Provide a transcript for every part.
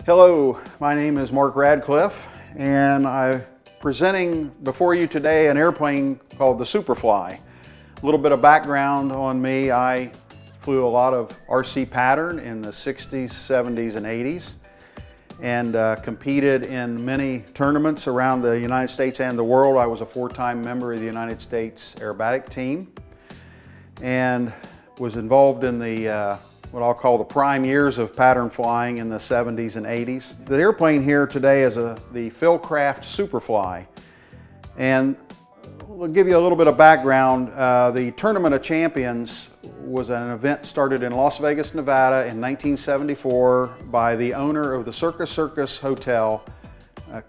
Hello, my name is Mark Radcliff, and I'm presenting before you today an airplane called the Superfly. A little bit of background on me: I flew a lot of RC pattern in the 60s, 70s, and 80s, and competed in many tournaments around the United States and the world. I was a 4-time member of the United States aerobatic team and was involved in the what I'll call the prime years of pattern flying in the 70s and 80s. The airplane here today is the Philcraft Superfly. And we'll give you a little bit of background. The Tournament of Champions was an event started in Las Vegas, Nevada in 1974 by the owner of the Circus Hotel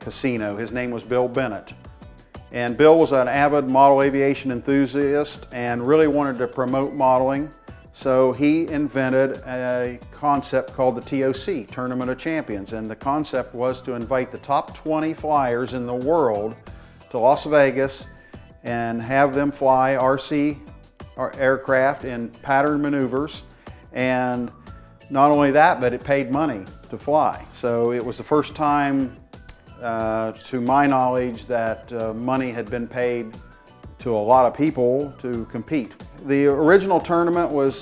Casino. His name was Bill Bennett. And Bill was an avid model aviation enthusiast and really wanted to promote modeling. So he invented a concept called the TOC, Tournament of Champions. And the concept was to invite the top 20 flyers in the world to Las Vegas and have them fly RC aircraft in pattern maneuvers. And not only that, but it paid money to fly. So it was the first time, to my knowledge, that money had been paid to a lot of people to compete. The original tournament was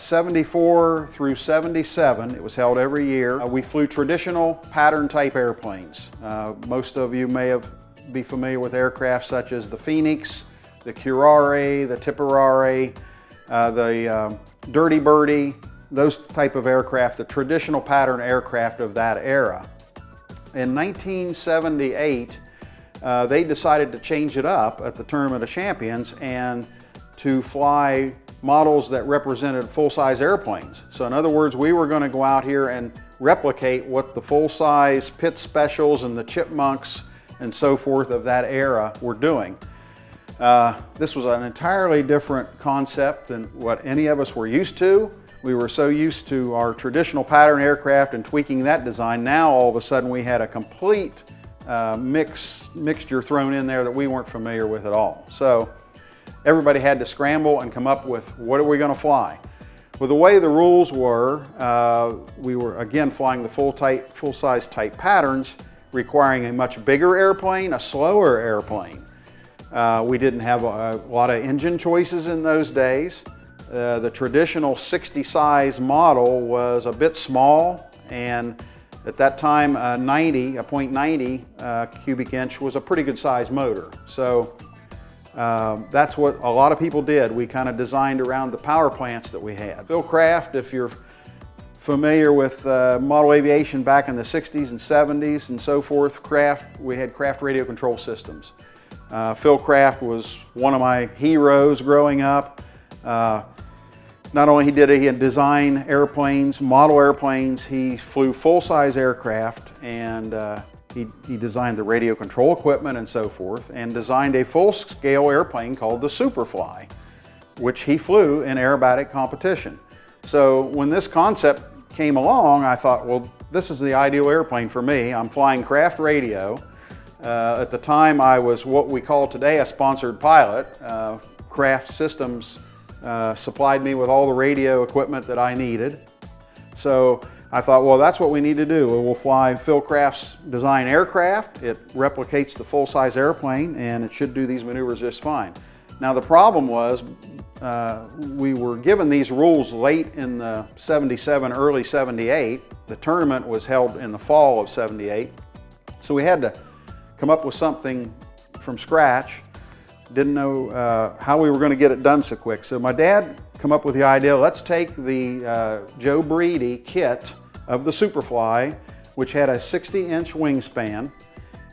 74 through 77. It was held every year. We flew traditional pattern type airplanes. Most of you may be familiar with aircraft such as the Phoenix, the Curare, the Tipperary, the Dirty Birdie, those type of aircraft, the traditional pattern aircraft of that era. In 1978, they decided to change it up at the Tournament of Champions and to fly models that represented full-size airplanes. So in other words, we were going to go out here and replicate what the full-size Pit Specials and the Chipmunks and so forth of that era were doing. This was an entirely different concept than what any of us were used to. We were so used to our traditional pattern aircraft and tweaking that design. Now all of a sudden we had a complete mixture thrown in there that we weren't familiar with at all. So everybody had to scramble and come up with, what are we going to fly? Well, the way the rules were, we were again flying the full-size type patterns, requiring a much bigger airplane, a slower airplane. We didn't have a lot of engine choices in those days. The traditional 60 size model was a bit small, and at that time, a .90 cubic inch was a pretty good size motor. So that's what a lot of people did. We kind of designed around the power plants that we had. Philcraft, if you're familiar with model aviation back in the 60s and 70s and so forth, we had Craft radio control systems. Philcraft was one of my heroes growing up. Not only did he design airplanes, model airplanes, he flew full-size aircraft, and he designed the radio control equipment and so forth, and designed a full-scale airplane called the Superfly, which he flew in aerobatic competition. So when this concept came along, I thought, well, this is the ideal airplane for me. I'm flying craft radio. At the time, I was what we call today a sponsored pilot. Craft Systems supplied me with all the radio equipment that I needed. So I thought, well, that's what we need to do. We'll fly Philcraft's design aircraft. It replicates the full-size airplane, and it should do these maneuvers just fine. Now the problem was, we were given these rules late in the 77, early 78. The tournament was held in the fall of 78. So we had to come up with something from scratch. Didn't know how we were going to get it done so quick. So my dad come up with the idea, let's take the Joe Breedy kit of the Superfly, which had a 60-inch wingspan,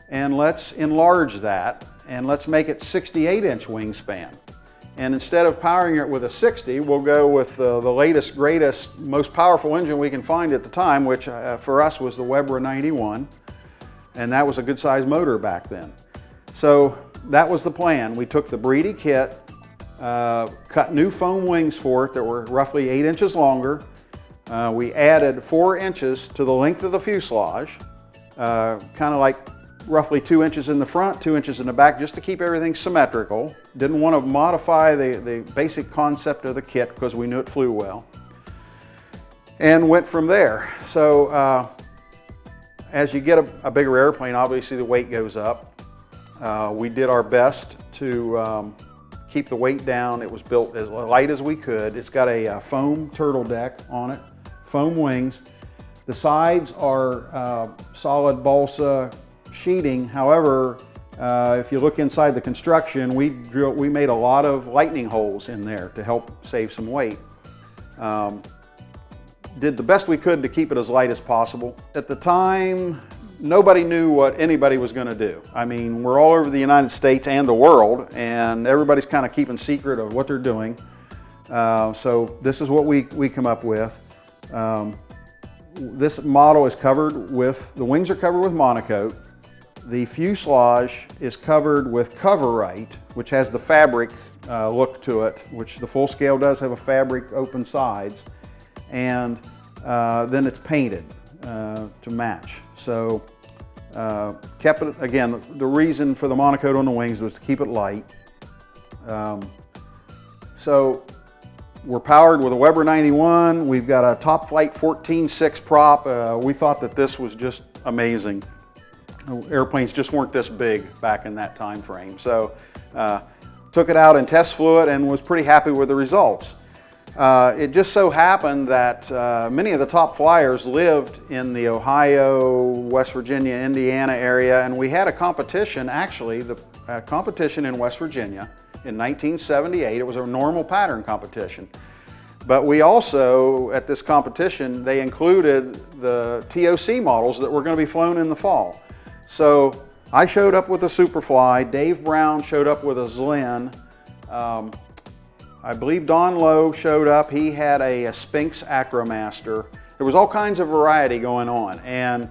and let's enlarge that, and let's make it 68-inch wingspan. And instead of powering it with a 60, we'll go with the latest, greatest, most powerful engine we can find at the time, which for us was the Weber 91, and that was a good-sized motor back then. So that was the plan. We took the Breedy kit, cut new foam wings for it that were roughly 8 inches longer. We added 4 inches to the length of the fuselage, kind of like roughly 2 inches in the front, 2 inches in the back, just to keep everything symmetrical. Didn't want to modify the basic concept of the kit because we knew it flew well. And went from there. So as you get a bigger airplane, obviously the weight goes up. We did our best to keep the weight down. It was built as light as we could. It's got a foam turtle deck on it, foam wings. The sides are solid balsa sheeting. However, if you look inside the construction, we made a lot of lightning holes in there to help save some weight. Did the best we could to keep it as light as possible. At the time, nobody knew what anybody was going to do. I mean, we're all over the United States and the world, and everybody's kind of keeping secret of what they're doing. So this is what we come up with. This model is covered with, the wings are covered with monocoat. The fuselage is covered with Coverite, which has the fabric look to it, which the full scale does have a fabric open sides. And then it's painted to match. So kept it, again, the reason for the monocoat on the wings was to keep it light. So we're powered with a Weber 91. We've got a Top Flight 14.6 prop. We thought that this was just amazing. Airplanes just weren't this big back in that time frame. So took it out and test flew it and was pretty happy with the results. It just so happened that many of the top flyers lived in the Ohio, West Virginia, Indiana area, and we had a competition, actually, the competition in West Virginia in 1978. It was a normal pattern competition. But we also, at this competition, they included the TOC models that were going to be flown in the fall. So I showed up with a Superfly, Dave Brown showed up with a Zlin, I believe Don Lowe showed up. He had a Sphinx Acromaster. There was all kinds of variety going on, and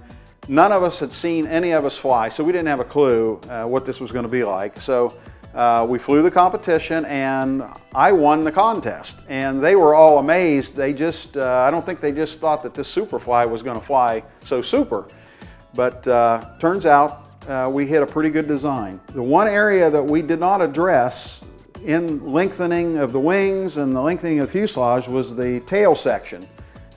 none of us had seen any of us fly, so we didn't have a clue what this was going to be like. So we flew the competition, and I won the contest. And they were all amazed. They just, I don't think they just thought that this Superfly was going to fly so super. But turns out we hit a pretty good design. The one area that we did not address in lengthening of the wings and the lengthening of the fuselage was the tail section.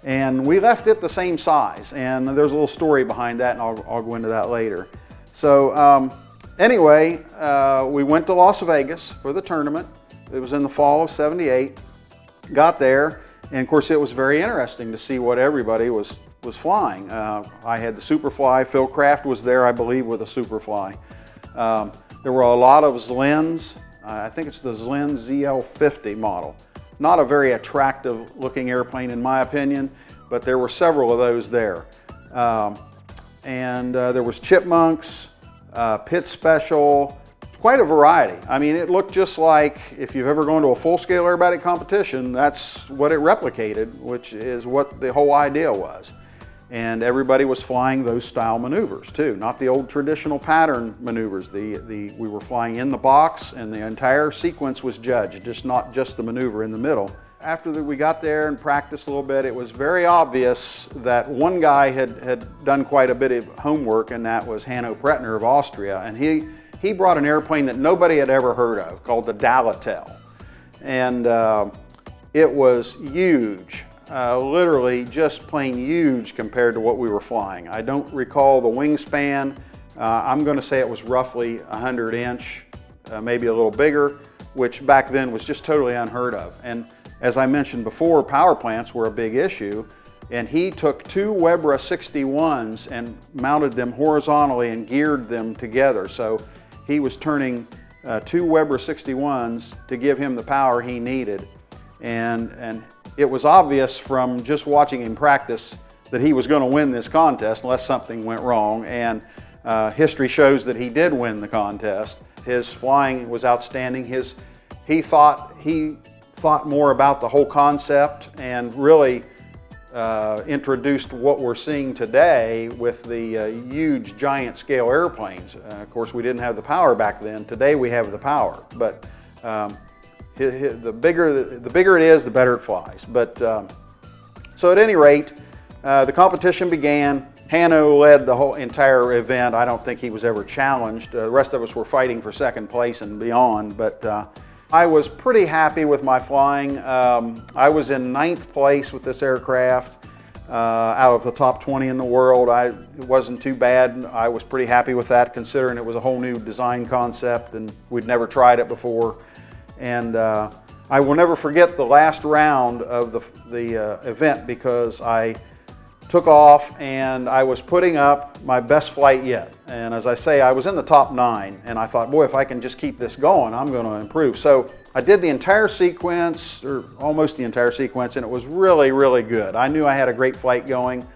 And we left it the same size. And there's a little story behind that, and I'll go into that later. So anyway, we went to Las Vegas for the tournament. It was in the fall of '78. Got there, and of course it was very interesting to see what everybody was flying. I had the Superfly. Phil Kraft was there, I believe, with a Superfly. There were a lot of Zlins. I think it's the Zlin ZL50 model. Not a very attractive looking airplane in my opinion, but there were several of those there. There was Chipmunks, Pit Special, quite a variety. I mean, it looked just like, if you've ever gone to a full-scale aerobatic competition, that's what it replicated, which is what the whole idea was. And everybody was flying those style maneuvers too, not the old traditional pattern maneuvers. We were flying in the box, and the entire sequence was judged, not just the maneuver in the middle. After we got there and practiced a little bit, it was very obvious that one guy had done quite a bit of homework, and that was Hanno Pretner of Austria. And he brought an airplane that nobody had ever heard of called the Dalatel. And it was huge. Literally just plain huge compared to what we were flying. I don't recall the wingspan. I'm going to say it was roughly 100-inch, maybe a little bigger, which back then was just totally unheard of. And as I mentioned before, power plants were a big issue, and he took two Weber 61s and mounted them horizontally and geared them together. So he was turning two Weber 61s to give him the power he needed. And it was obvious from just watching him practice that he was going to win this contest unless something went wrong, and history shows that he did win the contest. His flying was outstanding. He thought more about the whole concept and really introduced what we're seeing today with the huge giant scale airplanes. Of course, we didn't have the power back then. Today we have the power, but the bigger it is, the better it flies. But so at any rate, the competition began. Hanno led the whole entire event. I don't think he was ever challenged. The rest of us were fighting for second place and beyond. But I was pretty happy with my flying. I was in 9th place with this aircraft. out of the top 20 in the world. It wasn't too bad. I was pretty happy with that, considering it was a whole new design concept and we'd never tried it before. And I will never forget the last round of the event, because I took off and I was putting up my best flight yet. And as I say, I was in the top 9, and I thought, boy, if I can just keep this going, I'm going to improve. So I did the entire sequence, or almost the entire sequence, and it was really, really good. I knew I had a great flight going.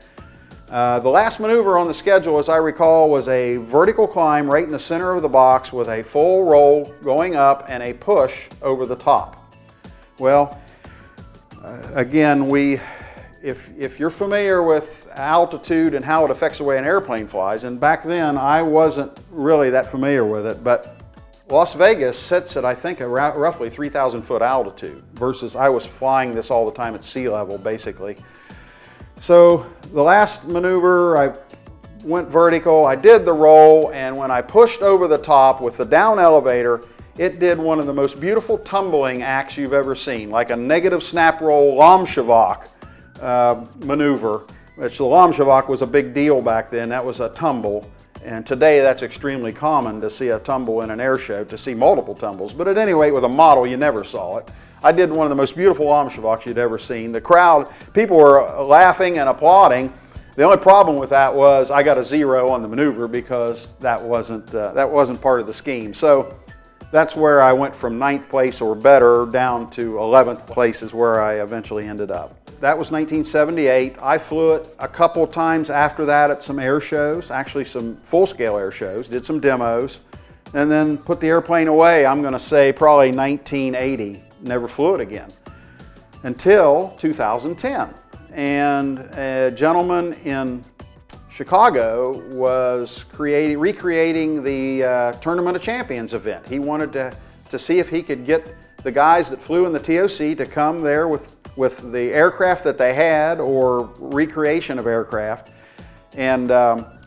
The last maneuver on the schedule, as I recall, was a vertical climb right in the center of the box with a full roll going up and a push over the top. Well, again, if you're familiar with altitude and how it affects the way an airplane flies, and back then I wasn't really that familiar with it, but Las Vegas sits at, I think, roughly 3,000 foot altitude, versus I was flying this all the time at sea level, basically. So the last maneuver, I went vertical, I did the roll, and when I pushed over the top with the down elevator, it did one of the most beautiful tumbling acts you've ever seen, like a negative snap roll Lomshavok maneuver, which the Lomshavok was a big deal back then. That was a tumble, and today that's extremely common to see a tumble in an air show, to see multiple tumbles. But at any rate, with a model, you never saw it. I did one of the most beautiful Lomshavoks you'd ever seen. The crowd, people were laughing and applauding. The only problem with that was I got a 0 on the maneuver, because that wasn't part of the scheme. So that's where I went from 9th place or better down to 11th place is where I eventually ended up. That was 1978. I flew it a couple times after that at some air shows, actually some full-scale air shows, did some demos, and then put the airplane away, I'm going to say probably 1980. Never flew it again until 2010. And a gentleman in Chicago was recreating the Tournament of Champions event. He wanted to see if he could get the guys that flew in the TOC to come there with the aircraft that they had, or recreation of aircraft. And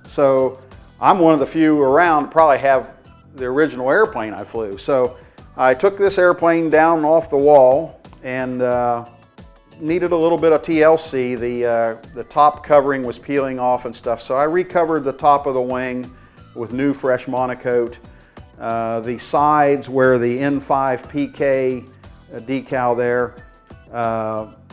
so I'm one of the few around to probably have the original airplane I flew. So I took this airplane down off the wall and needed a little bit of TLC. The top covering was peeling off and stuff, so I recovered the top of the wing with new fresh monocoat. The sides where the N5 PK decal there,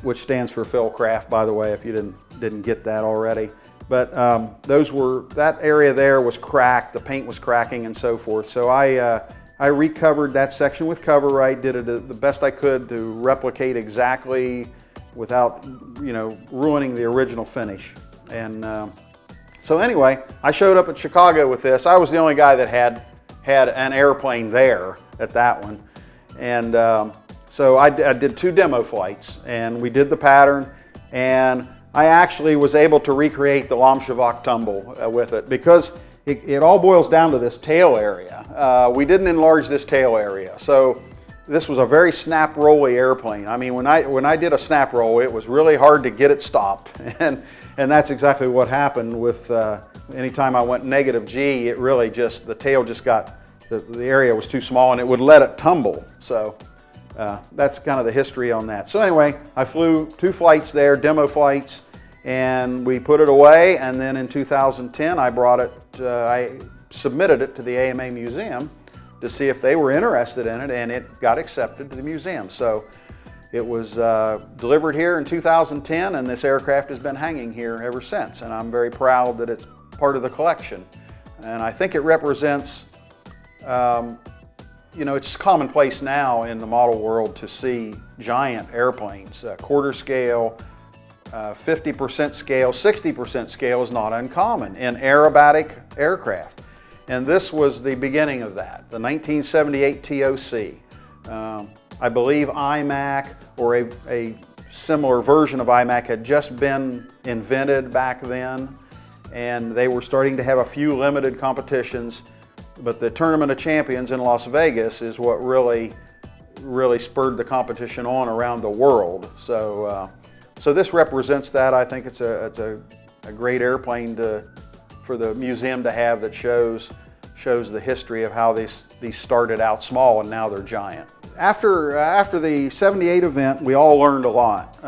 which stands for Phil Craft, by the way, if you didn't get that already. But that area there was cracked, the paint was cracking and so forth. So I recovered that section with Coverite, did it the best I could to replicate exactly without, ruining the original finish. And so anyway, I showed up at Chicago with this. I was the only guy that had an airplane there at that one. And so I did 2 demo flights, and we did the pattern, and I actually was able to recreate the Lomshavok tumble with it, because it all boils down to this tail area. We didn't enlarge this tail area, so this was a very snap rolly airplane. I mean, when I did a snap roll, it was really hard to get it stopped, and that's exactly what happened with anytime I went negative G. It really just, the tail just got, the area was too small, and it would let it tumble. So that's kind of the history on that. So anyway, I flew 2 flights there, demo flights, and we put it away. And then in 2010, I brought it, I submitted it to the AMA Museum to see if they were interested in it, and it got accepted to the museum. So it was delivered here in 2010, and this aircraft has been hanging here ever since. And I'm very proud that it's part of the collection. And I think it represents, it's commonplace now in the model world to see giant airplanes, quarter scale, 50% scale, 60% scale is not uncommon in aerobatic aircraft. And this was the beginning of that, the 1978 TOC. I believe IMAC, or a similar version of IMAC, had just been invented back then, and they were starting to have a few limited competitions. But the Tournament of Champions in Las Vegas is what really spurred the competition on around the world. So, so this represents that. I think it's a great airplane for the museum to have, that shows the history of how these started out small and now they're giant. After the '78 event, we all learned a lot.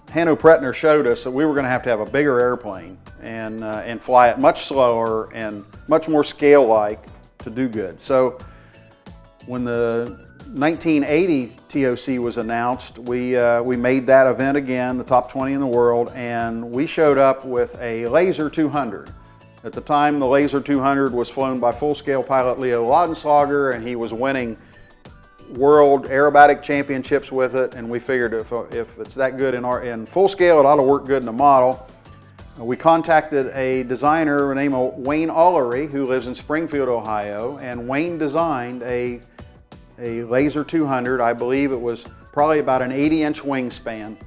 Hanno Pretner showed us that we were going to have a bigger airplane and fly it much slower and much more scale-like to do good. So when the 1980 TOC was announced, we made that event again, the top 20 in the world, and we showed up with a Laser 200. At the time, the Laser 200 was flown by full-scale pilot Leo Laudenslager, and he was winning world aerobatic championships with it, and we figured if it's that good in full scale, it ought to work good in a model. We contacted a designer named Wayne Allery, who lives in Springfield, Ohio, and Wayne designed a Laser 200. I believe it was probably about an 80-inch wingspan,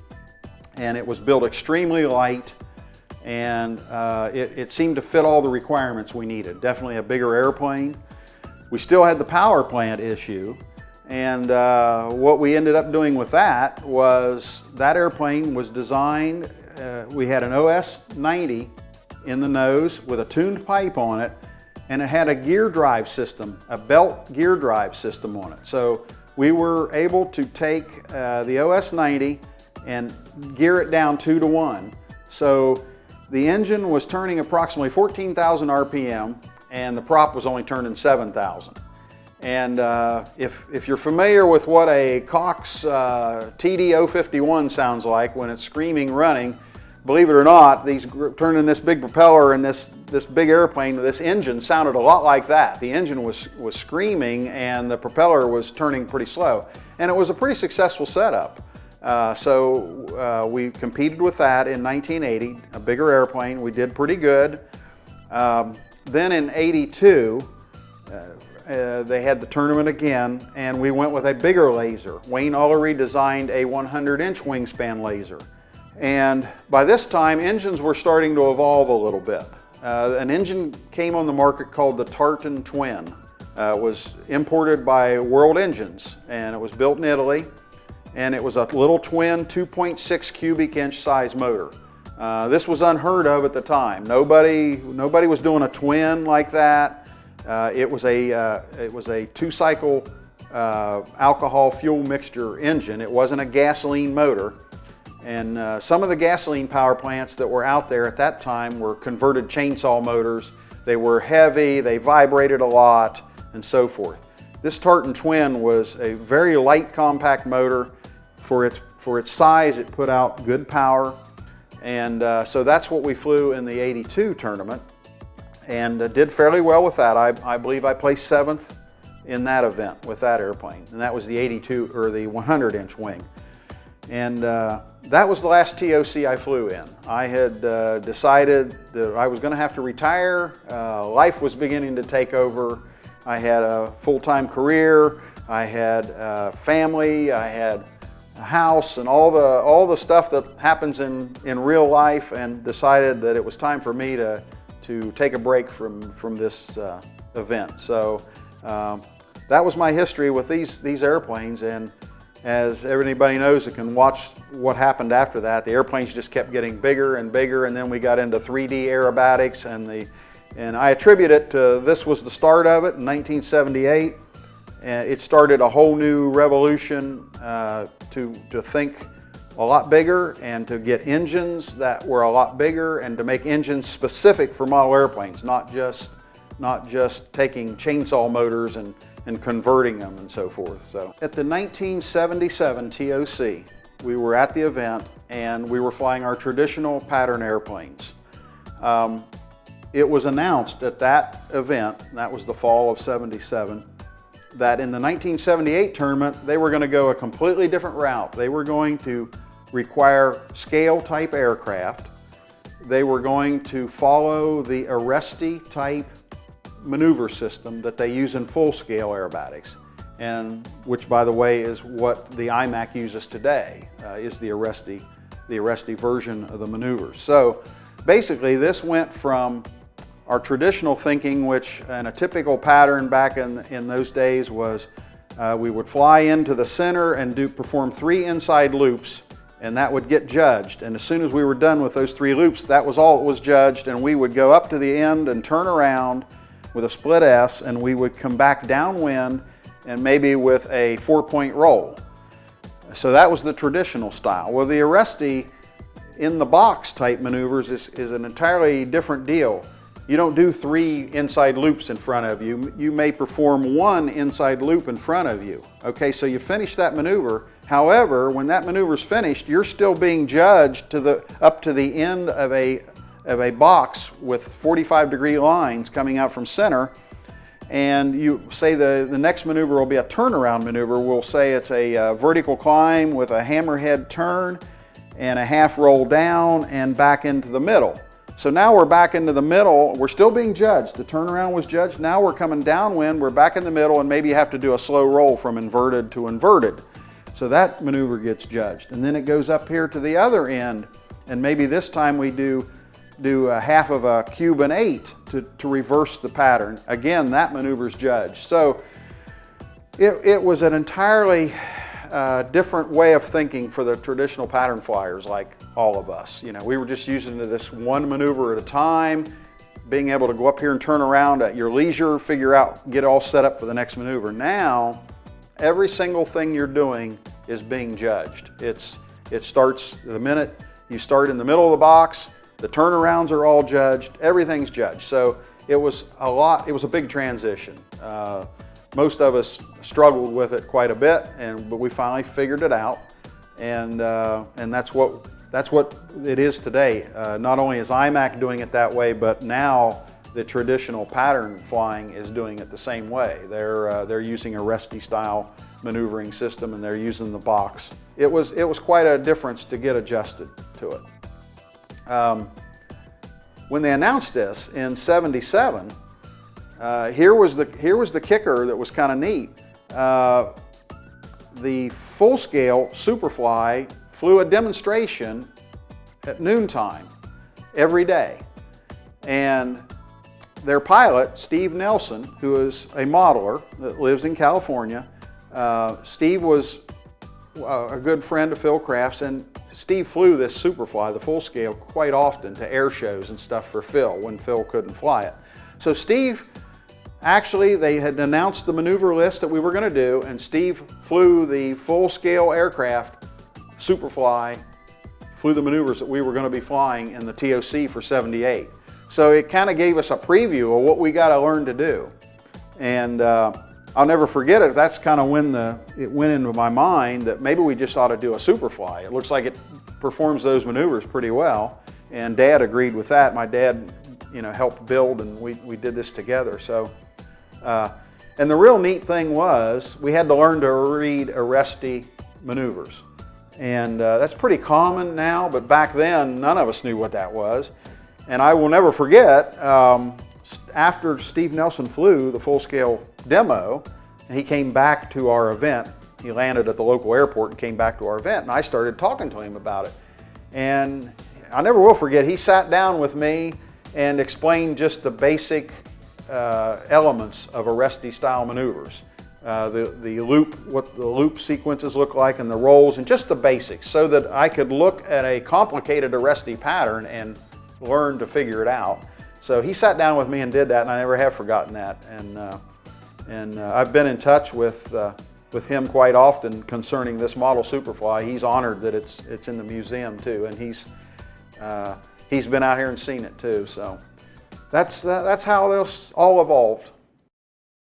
and it was built extremely light, and it seemed to fit all the requirements we needed. Definitely a bigger airplane. We still had the power plant issue. And what we ended up doing with that was that airplane was designed, we had an OS 90 in the nose with a tuned pipe on it, and it had a gear drive system, a belt gear drive system on it. So we were able to take the OS 90 and gear it down 2 to 1. So the engine was turning approximately 14,000 RPM and the prop was only turning 7,000. And if you're familiar with what a Cox TD-051 sounds like when it's screaming running, believe it or not, turning this big propeller and this big airplane, this engine sounded a lot like that. The engine was screaming and the propeller was turning pretty slow. And it was a pretty successful setup. So we competed with that in 1980, a bigger airplane. We did pretty good. Then in '82, they had the tournament again, and we went with a bigger laser. Wayne Allery designed a 100-inch wingspan laser. And by this time, engines were starting to evolve a little bit. An engine came on the market called the Tartan Twin. It was imported by World Engines, and it was built in Italy. And it was a little twin 2.6 cubic inch size motor. This was unheard of at the time. Nobody was doing a twin like that. It was a two-cycle alcohol fuel mixture engine. It wasn't a gasoline motor. And some of the gasoline power plants that were out there at that time were converted chainsaw motors. They were heavy, they vibrated a lot, and so forth. This Tartan Twin was a very light, compact motor. For its size, it put out good power. And so that's what we flew in the '82 tournament, and did fairly well with that. I believe I placed 7th in that event with that airplane, and that was the '82 or the 100-inch wing. And that was the last TOC I flew in. I had decided that I was going to have to retire. Life was beginning to take over. I had a full-time career. I had family. I had a house and all the stuff that happens in real life, and decided that it was time for me to take a break from this event. So that was my history with these airplanes, and as everybody knows that can watch what happened after that, the airplanes just kept getting bigger and bigger, and then we got into 3D aerobatics, and I attribute it to this was the start of it in 1978. And it started a whole new revolution to think a lot bigger and to get engines that were a lot bigger and to make engines specific for model airplanes, not just taking chainsaw motors and converting them and so forth. So at the 1977 TOC, we were at the event and we were flying our traditional pattern airplanes. It was announced at that event, and that was the fall of '77, that in the 1978 tournament, they were going to go a completely different route. They were going to require scale-type aircraft. They were going to follow the Aresti type maneuver system that they use in full-scale aerobatics, and which, by the way, is what the IMAC uses today, is the Aresti version of the maneuvers. So basically, this went from our traditional thinking, which in a typical pattern back in those days was we would fly into the center and perform 3 inside loops, and that would get judged. And as soon as we were done with those 3 loops, that was all that was judged, and we would go up to the end and turn around with a split S, and we would come back downwind and maybe with a 4-point roll. So that was the traditional style. Well, the Aresti in the box type maneuvers is an entirely different deal. You don't do 3 inside loops in front of you. You may perform 1 inside loop in front of you. Okay, so you finish that maneuver. However, when that maneuver is finished, you're still being judged up to the end of a box with 45-degree lines coming out from center. And you say the next maneuver will be a turnaround maneuver. We'll say it's a vertical climb with a hammerhead turn and a half roll down and back into the middle. So now we're back into the middle. We're still being judged. The turnaround was judged. Now we're coming downwind. We're back in the middle, and maybe you have to do a slow roll from inverted to inverted. So that maneuver gets judged. And then it goes up here to the other end, and maybe this time we do a half of a cube and 8 to reverse the pattern. Again, that maneuver's judged. So it was an entirely different way of thinking for the traditional pattern flyers like all of us. You know, we were just using this one maneuver at a time, being able to go up here and turn around at your leisure, figure out, get all set up for the next maneuver. Now, every single thing you're doing is being judged. It starts the minute you start in the middle of the box, the turnarounds are all judged, everything's judged. So it was a big transition. Most of us struggled with it quite a bit, but we finally figured it out, and that's what it is today. Not only is IMAC doing it that way, but now the traditional pattern flying is doing it the same way. They're using a Resty style maneuvering system, and they're using the box. It was quite a difference to get adjusted to it. When they announced this in '77, here was the kicker that was kind of neat. The full-scale Superfly flew a demonstration at noontime every day, and their pilot, Steve Nelson, who is a modeler that lives in California. Steve was a good friend of Phil Craft's, and Steve flew this Superfly, the full scale, quite often to air shows and stuff for Phil when Phil couldn't fly it. So Steve, actually, they had announced the maneuver list that we were going to do, and Steve flew the full scale aircraft, Superfly, flew the maneuvers that we were going to be flying in the TOC for '78. So it kind of gave us a preview of what we got to learn to do. And I'll never forget it. That's kind of when it went into my mind that maybe we just ought to do a Superfly. It looks like it performs those maneuvers pretty well. And Dad agreed with that. My dad, helped build, and we did this together. So, and the real neat thing was we had to learn to read Resty maneuvers. And that's pretty common now, but back then none of us knew what that was. And I will never forget, after Steve Nelson flew the full-scale demo, and he came back to our event. He landed at the local airport and came back to our event, and I started talking to him about it. And I never will forget, he sat down with me and explained just the basic elements of Resty style maneuvers. The loop, what the loop sequences look like, and the rolls, and just the basics, so that I could look at a complicated Resty pattern and learn to figure it out. So he sat down with me and did that, and I never have forgotten that. And I've been in touch with him quite often concerning this model Superfly. He's honored that it's in the museum too, and he's been out here and seen it too. So that's how this all evolved.